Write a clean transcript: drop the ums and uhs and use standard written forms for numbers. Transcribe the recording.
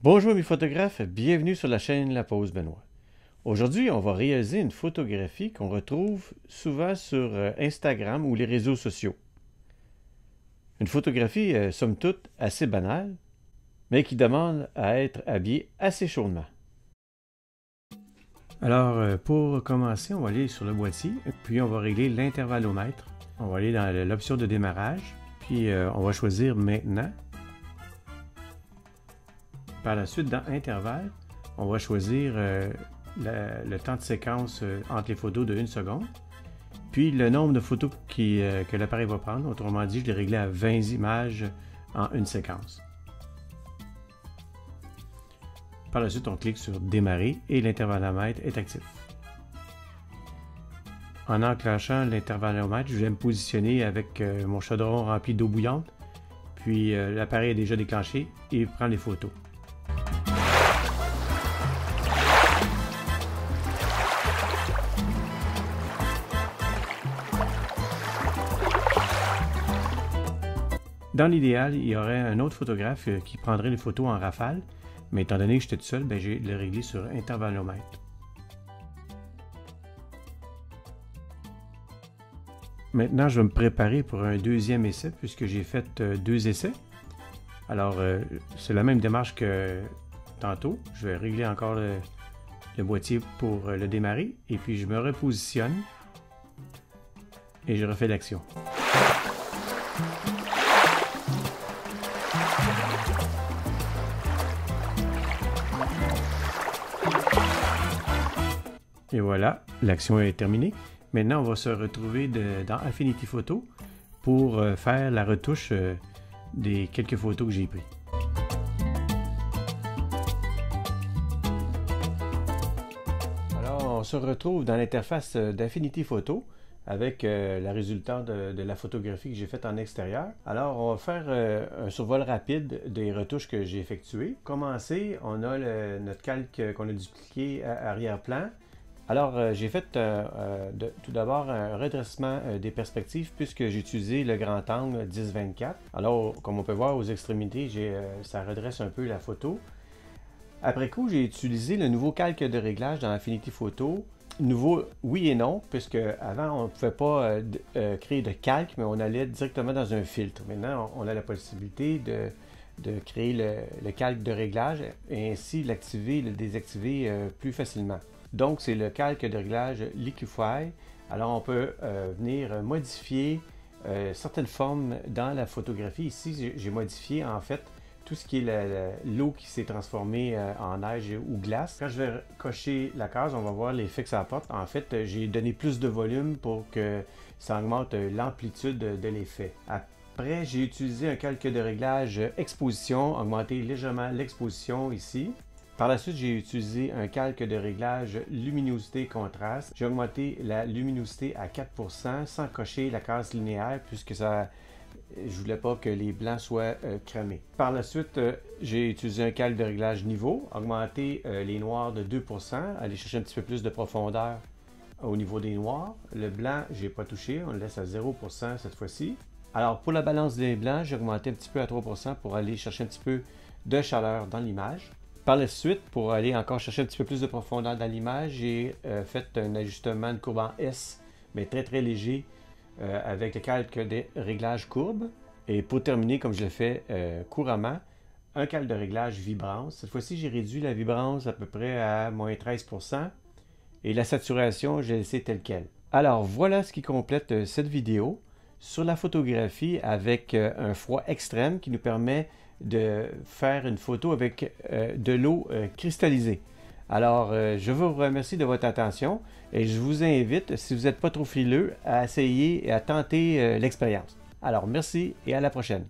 Bonjour mes photographes, bienvenue sur la chaîne La Pause Benoît. Aujourd'hui, on va réaliser une photographie qu'on retrouve souvent sur Instagram ou les réseaux sociaux. Une photographie, somme toute, assez banale, mais qui demande à être habillée assez chaudement. Alors, pour commencer, on va aller sur le boîtier, puis on va régler l'intervallomètre. On va aller dans l'option de démarrage, puis on va choisir Maintenant. Par la suite, dans Intervalle, on va choisir le temps de séquence entre les photos de 1 seconde, puis le nombre de photos que l'appareil va prendre. Autrement dit, je l'ai réglé à 20 images en une séquence. Par la suite, on clique sur Démarrer et l'intervallomètre est actif. En enclenchant l'intervallomètre, je vais me positionner avec mon chaudron rempli d'eau bouillante, puis l'appareil est déjà déclenché et prend les photos. Dans l'idéal, il y aurait un autre photographe qui prendrait les photos en rafale, mais étant donné que j'étais tout seul, j'ai le réglé sur intervallomètre. Maintenant, je vais me préparer pour un deuxième essai, puisque j'ai fait 2 essais. Alors, c'est la même démarche que tantôt. Je vais régler encore le boîtier pour le démarrer, et puis je me repositionne, et je refais l'action. Et voilà, l'action est terminée. Maintenant, on va se retrouver dans Affinity Photo pour faire la retouche des quelques photos que j'ai prises. Alors, on se retrouve dans l'interface d'Affinity Photo avec la résultante de la photographie que j'ai faite en extérieur. Alors, on va faire un survol rapide des retouches que j'ai effectuées. Pour commencer, on a notre calque qu'on a dupliqué à arrière-plan. Alors, j'ai fait tout d'abord un redressement des perspectives puisque j'ai utilisé le grand angle 10-24. Alors, comme on peut voir aux extrémités, ça redresse un peu la photo. Après coup, j'ai utilisé le nouveau calque de réglage dans Affinity Photo. Nouveau, oui et non, puisque avant on ne pouvait pas créer de calque, mais on allait directement dans un filtre. Maintenant, on a la possibilité de créer le calque de réglage et ainsi l'activer et le désactiver plus facilement. Donc, c'est le calque de réglage Liquify. Alors, on peut venir modifier certaines formes dans la photographie. Ici, j'ai modifié en fait tout ce qui est l'eau qui s'est transformée en neige ou glace. Quand je vais cocher la case, on va voir l'effet que ça apporte. En fait, j'ai donné plus de volume pour que ça augmente l'amplitude de l'effet. Après, j'ai utilisé un calque de réglage exposition, augmenter légèrement l'exposition ici. Par la suite, j'ai utilisé un calque de réglage luminosité-contraste. J'ai augmenté la luminosité à 4% sans cocher la case linéaire puisque je ne voulais pas que les blancs soient cramés. Par la suite, j'ai utilisé un calque de réglage niveau, augmenter les noirs de 2%, aller chercher un petit peu plus de profondeur au niveau des noirs. Le blanc, je n'ai pas touché, on le laisse à 0% cette fois-ci. Alors pour la balance des blancs, j'ai augmenté un petit peu à 3% pour aller chercher un petit peu de chaleur dans l'image. Par la suite, pour aller encore chercher un petit peu plus de profondeur dans l'image, j'ai fait un ajustement de courbe en S, mais très très léger, avec le calque des réglages courbes. Et pour terminer, comme je le fais couramment, un calque de réglage vibrance. Cette fois-ci, j'ai réduit la vibrance à peu près à moins 13%. Et la saturation, j'ai laissé telle quelle. Alors voilà ce qui complète cette vidéo sur la photographie avec un froid extrême qui nous permet de faire une photo avec de l'eau cristallisée. Alors, je vous remercie de votre attention et je vous invite, si vous n'êtes pas trop frileux, à essayer et à tenter l'expérience. Alors, merci et à la prochaine.